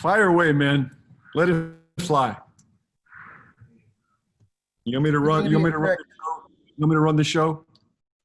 Fire away, man. Let it fly. You want me to run? You want me to run? You want me to run the show?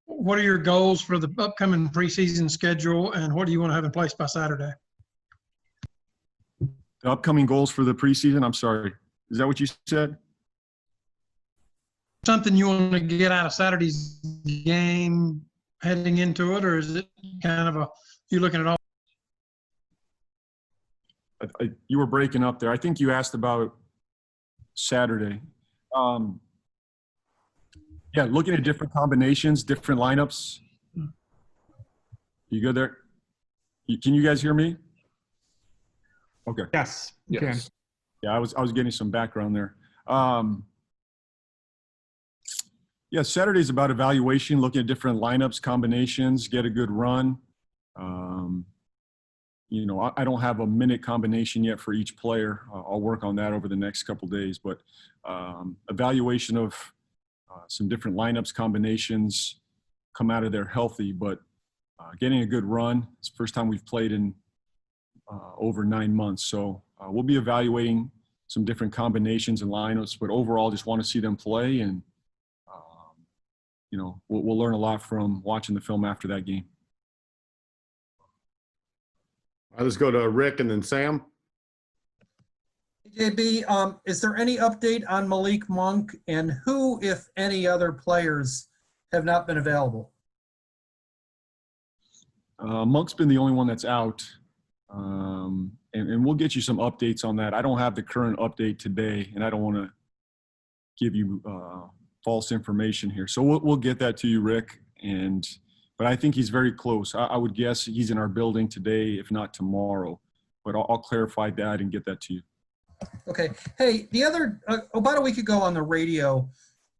What are your goals for the upcoming preseason schedule, and what do you want to have in place by Saturday? The upcoming goals for the preseason? I'm sorry. Is that what you said? Something you want to get out of Saturday's game heading into it, or is it kind of you looking at all? You were breaking up there. I think you asked about Saturday. Yeah, looking at different combinations, different lineups. You good there? Can you guys hear me? Okay. Yes. Yes. Yeah, I was getting some background there. Yeah, Saturday's about evaluation, looking at different lineups, combinations, get a good run. You know, I don't have a minute combination yet for each player. I'll work on that over the next couple days. But evaluation of some different lineups, combinations, come out of there healthy. But getting a good run. It's the first time we've played in over 9 months. So we'll be evaluating some different combinations and lineups. But overall, just want to see them play. And, you know, we'll learn a lot from watching the film after that game. All right, let's go to Rick and then Sam. JB, is there any update on Malik Monk, and who, if any, other players have not been available? Monk's been the only one that's out, and we'll get you some updates on that. I don't have the current update today, and I don't want to give you false information here. So we'll get that to you, Rick. But I think he's very close. I would guess he's in our building today, if not tomorrow. But I'll clarify that and get that to you. Okay. Hey, about a week ago on the radio,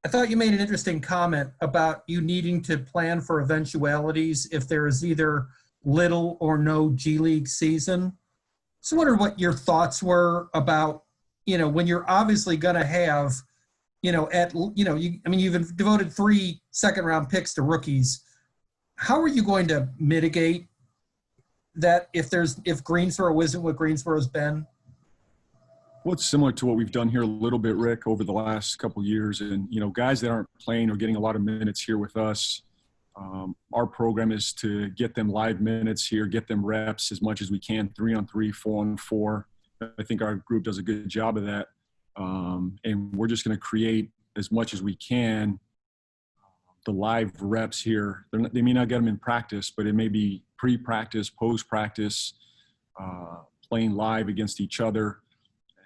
I thought you made an interesting comment about you needing to plan for eventualities if there is either little or no G League season. So I wondered what your thoughts were about, you know, when you're obviously going to have, you know, you've devoted 3 second-round picks to rookies. How are you going to mitigate that if Greensboro isn't what Greensboro's been? Well, it's similar to what we've done here a little bit, Rick, over the last couple of years. And, you know, guys that aren't playing or getting a lot of minutes here with us, our program is to get them live minutes here, get them reps as much as we can, 3-on-3, 4-on-4. I think our group does a good job of that. And we're just going to create as much as we can the live reps here. They may not get them in practice, but it may be pre-practice, post-practice, playing live against each other,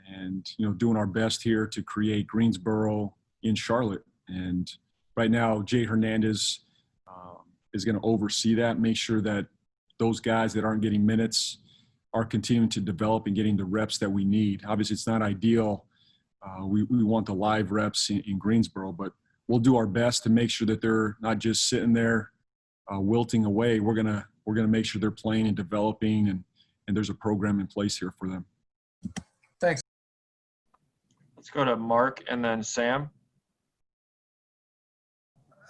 and, you know, doing our best here to create Greensboro in Charlotte. And right now, Jay Hernandez is going to oversee that, make sure that those guys that aren't getting minutes are continuing to develop and getting the reps that we need. Obviously, it's not ideal. We want the live reps in Greensboro, but we'll do our best to make sure that they're not just sitting there wilting away. We're gonna make sure they're playing and developing, and there's a program in place here for them. Thanks. Let's go to Mark and then Sam.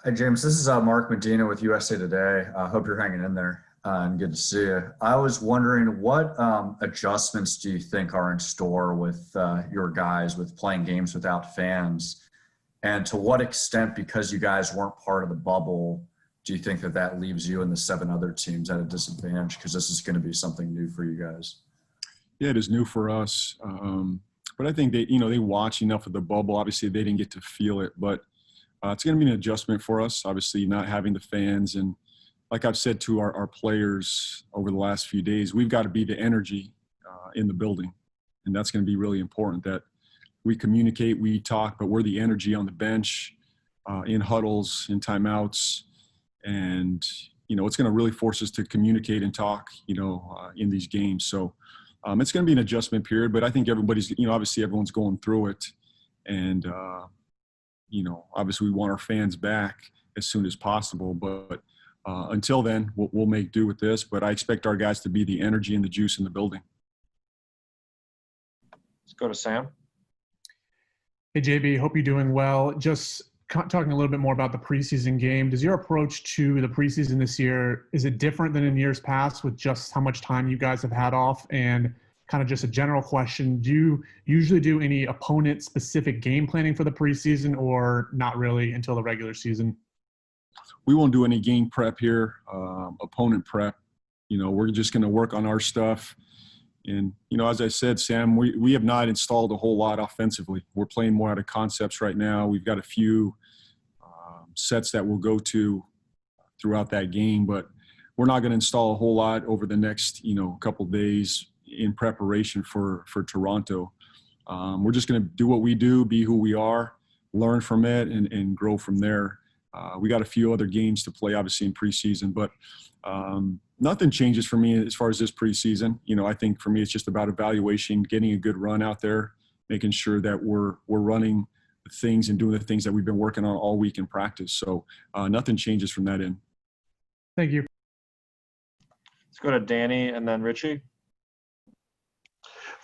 Hi, James. This is Mark Medina with USA Today. I hope you're hanging in there and good to see you. I was wondering, what adjustments do you think are in store with your guys with playing games without fans? And to what extent, because you guys weren't part of the bubble, do you think that leaves you and the 7 other teams at a disadvantage? Because this is going to be something new for you guys. Yeah, it is new for us. But I think they watch enough of the bubble. Obviously, they didn't get to feel it, but it's going to be an adjustment for us, obviously, not having the fans. And like I've said to our players over the last few days, we've got to be the energy in the building. And that's going to be really important, that we communicate, we talk, but we're the energy on the bench, in huddles, in timeouts. And, you know, it's going to really force us to communicate and talk, you know, in these games. So it's going to be an adjustment period, but I think everybody's, you know, obviously everyone's going through it. And, you know, obviously we want our fans back as soon as possible. But until then, we'll make do with this. But I expect our guys to be the energy and the juice in the building. Let's go to Sam. Hey, JB, hope you're doing well. Just talking a little bit more about the preseason game. Does your approach to the preseason this year, is it different than in years past with just how much time you guys have had off? And kind of just a general question. Do you usually do any opponent-specific game planning for the preseason, or not really until the regular season? We won't do any game prep here, opponent prep. We're just going to work on our stuff. And, as I said, Sam, we have not installed a whole lot offensively. We're playing more out of concepts right now. We've got a few sets that we'll go to throughout that game, but we're not going to install a whole lot over the next, couple days in preparation for Toronto. We're just going to do what we do, be who we are, learn from it, and grow from there. We got a few other games to play, obviously, in preseason, but nothing changes for me as far as this preseason. I think for me, it's just about evaluation, getting a good run out there, making sure that we're running the things and doing the things that we've been working on all week in practice. So nothing changes from that end. Thank you. Let's go to Danny and then Richie.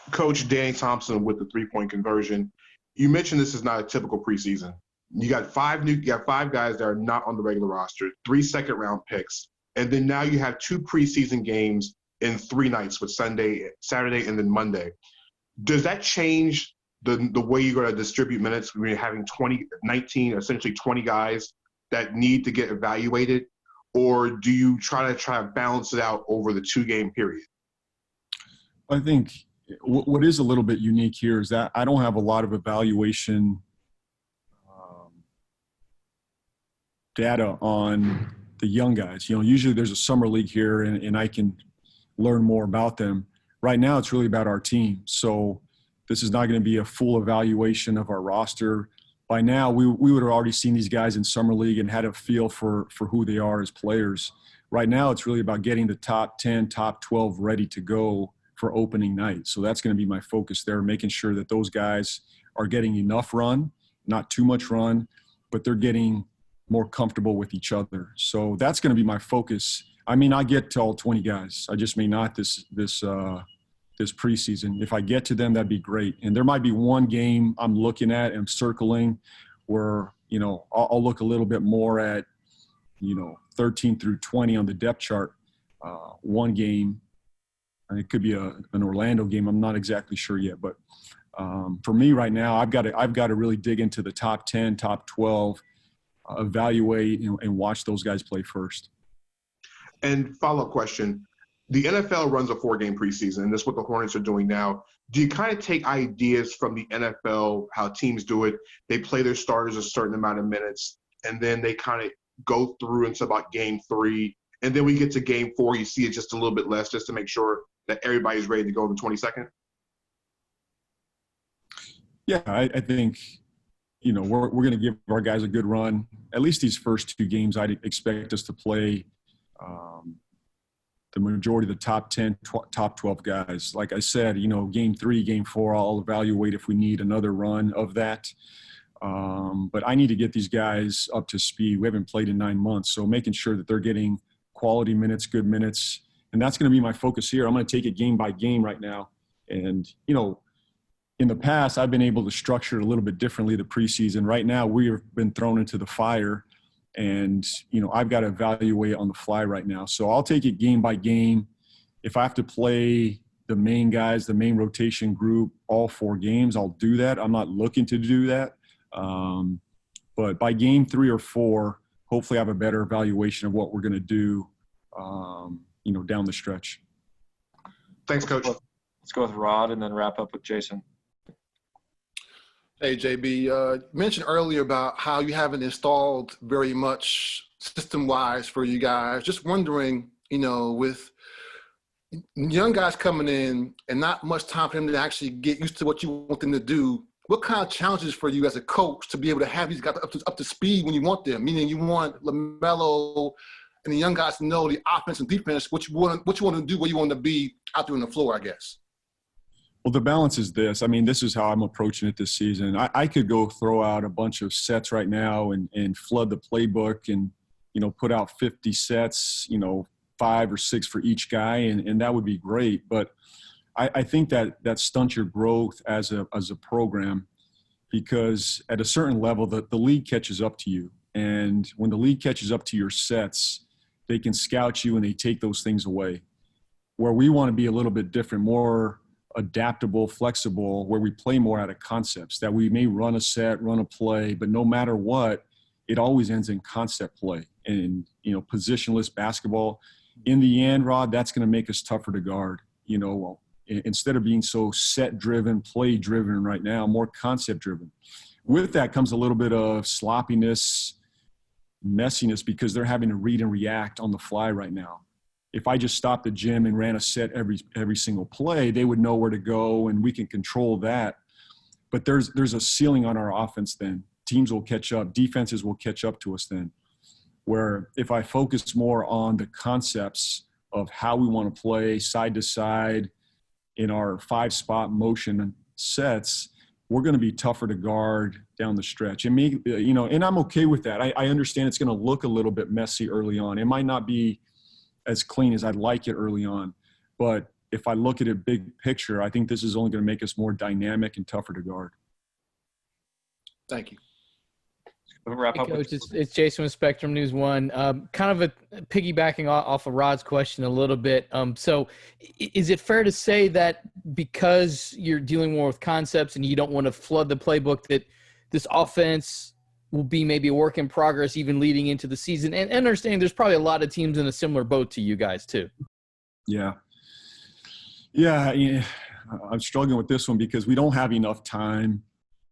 Coach Danny Thompson with the three-point conversion. You mentioned this is not a typical preseason. You got five guys that are not on the regular roster, 3 second-round picks, and then now you have 2 preseason games in 3 nights with Sunday, Saturday, and then Monday. Does that change the way you're going to distribute minutes when you're having 19, essentially 20 guys that need to get evaluated, or do you try to balance it out over the 2-game period? I think what is a little bit unique here is that I don't have a lot of evaluation data on the young guys. Usually there's a summer league here and I can learn more about them. Right now it's really about our team. So this is not going to be a full evaluation of our roster. By now we would have already seen these guys in summer league and had a feel for who they are as players. Right now it's really about getting the top 10, top 12 ready to go for opening night. So that's going to be my focus there, making sure that those guys are getting enough run, not too much run, but they're getting more comfortable with each other. So that's going to be my focus. I may not get to all 20 guys. I just may not this preseason. If I get to them, that'd be great. And there might be one game I'm looking at and circling where, I'll look a little bit more at, 13 through 20 on the depth chart. One game, and it could be an Orlando game. I'm not exactly sure yet, but for me right now, I've got to really dig into the top 10, top 12, evaluate and watch those guys play first. And follow-up question. The NFL runs a 4-game preseason, and that's what the Hornets are doing now. Do you kind of take ideas from the NFL, how teams do it? They play their starters a certain amount of minutes, and then they kind of go through until about game 3. And then we get to game 4, you see it just a little bit less just to make sure that everybody's ready to go in the 22nd? Yeah, I think, we're going to give our guys a good run. At least these first 2 games, I'd expect us to play the majority of the top 10, top 12 guys. Like I said, game 3, game 4, I'll evaluate if we need another run of that. But I need to get these guys up to speed. We haven't played in 9 months, so making sure that they're getting quality minutes, good minutes, and that's going to be my focus here. I'm going to take it game by game right now. And, in the past, I've been able to structure it a little bit differently the preseason. Right now, we have been thrown into the fire, and, I've got to evaluate on the fly right now. So I'll take it game by game. If I have to play the main guys, the main rotation group, all 4 games, I'll do that. I'm not looking to do that. But by game 3 or 4, hopefully I have a better evaluation of what we're going to do, down the stretch. Thanks, Coach. Let's go with Rod and then wrap up with Jason. Hey, JB, you mentioned earlier about how you haven't installed very much system-wise for you guys. Just wondering, with young guys coming in and not much time for them to actually get used to what you want them to do, what kind of challenges for you as a coach to be able to have these guys up to speed when you want them? Meaning you want LaMelo and the young guys to know the offense and defense, what you want to do, where you want to be out there on the floor, I guess. Well, the balance is this. I mean, this is how I'm approaching it this season. I could go throw out a bunch of sets right now and flood the playbook and, put out 50 sets, 5 or 6 for each guy, and that would be great. But I think that stunts your growth as a program, because at a certain level, the league catches up to you. And when the league catches up to your sets, they can scout you and they take those things away. Where we want to be a little bit different, more adaptable, flexible, where we play more out of concepts, that we may run a set, run a play, but no matter what, it always ends in concept play and, you know, positionless basketball. In the end, Rod, that's going to make us tougher to guard. You know, instead of being so set-driven, play-driven right now, more concept-driven. With that comes a little bit of sloppiness, messiness, because they're having to read and react on the fly right now. If I just stopped the gym and ran a set every single play, they would know where to go, and we can control that. But there's a ceiling on our offense then. Teams will catch up. Defenses will catch up to us then. Where if I focus more on the concepts of how we want to play side to side in our 5-spot motion sets, we're going to be tougher to guard down the stretch. And me, you know, and I'm okay with that. I understand it's going to look a little bit messy early on. It might not be as clean as I'd like it early on, but if I look at it big picture, I think this is only going to make us more dynamic and tougher to guard. Thank you. Wrap Hey, up Coach, with it's Jason with Spectrum News 1. Kind of a piggybacking off of Rod's question a little bit. So is it fair to say that because you're dealing more with concepts and you don't want to flood the playbook, that this offense will be maybe a work in progress even leading into the season? And understanding there's probably a lot of teams in a similar boat to you guys too. Yeah, I'm struggling with this one because we don't have enough time.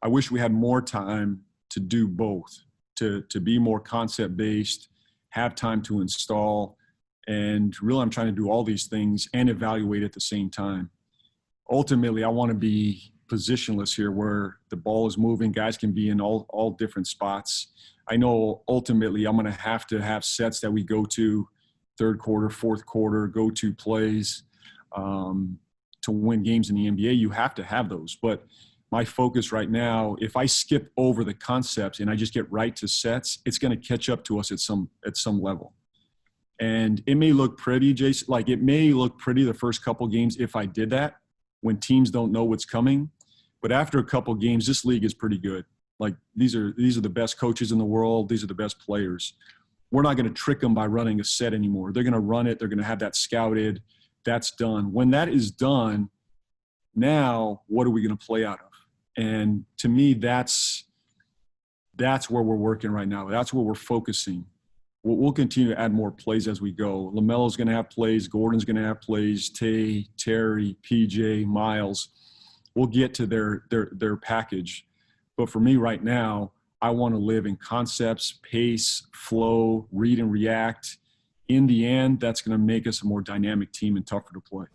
I wish we had more time to do both, to be more concept-based, have time to install, and really I'm trying to do all these things and evaluate at the same time. Ultimately, I want to be positionless here where the ball is moving, guys can be in all different spots. I know ultimately I'm going to have sets that we go to third quarter, fourth quarter, go-to plays to win games in the NBA. You have to have those, but my focus right now, if I skip over the concepts and I just get right to sets, it's going to catch up to us at some level. And it may look pretty, Jason, like it may look pretty the first couple games if I did that when teams don't know what's coming. But after a couple games, this league is pretty good. Like these are the best coaches in the world. These are the best players. We're not going to trick them by running a set anymore. They're going to run it. They're going to have that scouted. That's done. When that is done, now what are we going to play out of? And to me, that's where we're working right now. That's where we're focusing. We'll continue to add more plays as we go. LaMelo's going to have plays. Gordon's going to have plays. Tay, Terry, PJ, Miles. We'll get to their package. But for me right now, I want to live in concepts, pace, flow, read and react. In the end, that's going to make us a more dynamic team and tougher to play.